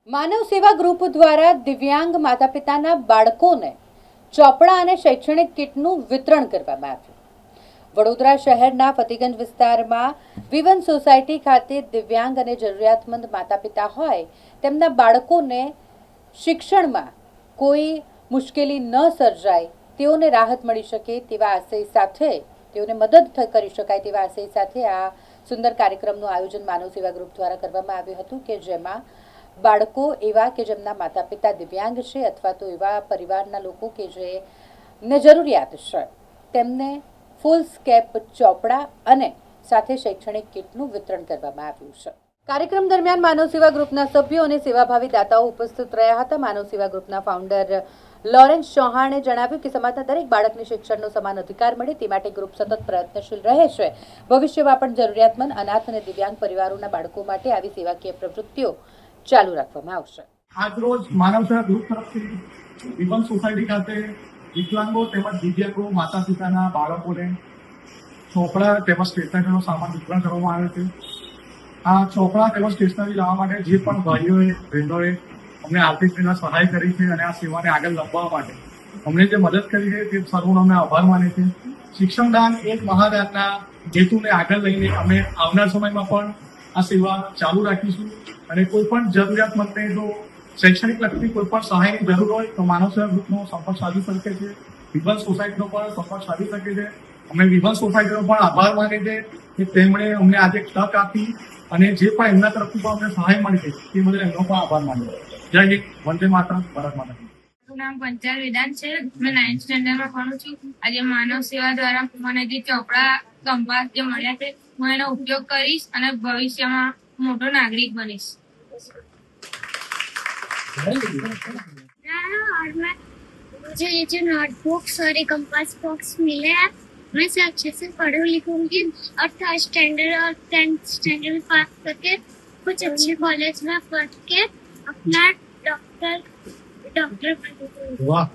માનવ સેવા ગ્રુપ દ્વારા દિવ્યાંગ માતા પિતાના બાળકોને ચોપડા અને શૈક્ષણિક કિટનું વિતરણ કરવામાં આવ્યું। વડોદરા શહેરના ફતેગંજ વિસ્તારમાં વિવન સોસાયટી ખાતે દિવ્યાંગ અને જરૂરિયાતમંદ માતા પિતા હોય તેમના બાળકોને શિક્ષણમાં કોઈ મુશ્કેલી ન સર્જાય, તેઓને રાહત મળી શકે તેવા આશય સાથે, તેઓને મદદ કરી શકાય તેવા આશય સાથે આ સુંદર કાર્યક્રમનું આયોજન માનવ સેવા ગ્રુપ દ્વારા કરવામાં આવ્યું હતું કે જેમાં બાળકો એવા કે જેમના માતા પિતા દિવ્યાંગ છે અથવા તો એવા પરિવારના લોકો કે જેને જરૂરિયાત છે તેમને ફૂલ સ્કેપ ચોપડા અને સાથે શૈક્ષણિક કિટનું વિતરણ કરવામાં આવ્યું છે। કાર્યક્રમ દરમિયાન માનવ સેવા ગ્રુપના સભ્યો અને સેવાભાવી દાતાઓ ઉપસ્થિત રહ્યા હતા। માનવ સેવા ગ્રુપના ફાઉન્ડર લોરેન્સ ચૌહાણે જણાવ્યું કે સમાજના દરેક બાળકને શિક્ષણનો સમાન અધિકાર મળે તે માટે ગ્રુપ સતત પ્રયત્નશીલ રહે છે। ભવિષ્યમાં પણ જરૂરિયાતમંદ, અનાથ અને દિવ્યાંગ પરિવારોના બાળકો માટે આવી સેવાકીય પ્રવૃત્તિઓ ચાલુ રાખવામાં આવશે। આજરોજ માનવ સેવા ગ્રુપ તરફથી વિવન સોસાયટી ખાતે વિકલાંગો તેમજ દિવ્યાંગો માતા પિતાના બાળકોને ચોપડા તેમજ સ્ટેશનરીનો સામાન વિતરણ કરવામાં આવે છે। આ ચોપડા તેમજ સ્ટેશનરી લાવવા માટે જે પણ ભાઈઓએ બહેનોએ અમને આર્થિક રીતે સહાય કરી છે અને આ સેવાને આગળ લંબાવવા માટે અમને જે મદદ કરી છે તે સર્વનો અમે આભાર માનીએ છીએ। શિક્ષણદાન એક મહાદાનના હેતુને આગળ લઈને અમે આવનાર સમયમાં પણ આ સેવા ચાલુ રાખીશું અને કોઈ પણ જરૂરિયાતમંદને જો શૈક્ષણિક લગતી કોઈ પણ સહાયની જરૂર હોય તો માનવ સેવા ગ્રુપનો સંપર્ક સાધી શકે છે। વિવન સોસાયટીનો પણ સંપર્ક સાધી શકે છે। અમે વિવન સોસાયટીનો પણ આભાર માનીએ છીએ કે તેમણે અમને આજે તક આપી અને જે પણ એમના તરફથી પણ અમને સહાય મળી છે તે બદલ એમનો પણ આભાર માન્યો। જય હિન્દ, વંદે માતરમ, ભારત માતા કી। મારું નામ પંચાલ વેદાંત છે। મેં 9th સ્ટેન્ડર્ડમાં ભણું છું। આજે માનવ સેવા દ્વારા મને જે ચોપડા કંપાસ જે મળ્યા છે હું એનો ઉપયોગ કરીશ અને ભવિષ્યમાં મોટો નાગરિક બનીશ। और मुझे ये जो नोटबुक्स और ये कंपास बॉक्स मिले हैं मैं इसे अच्छे से पढ़ूं लिखूंगी और 3rd स्टैंडर्ड और 10th स्टैंडर्ड में पास करके कुछ अच्छे कॉलेज में पढ़ के अपना डॉक्टर बनूंगी। વાહ।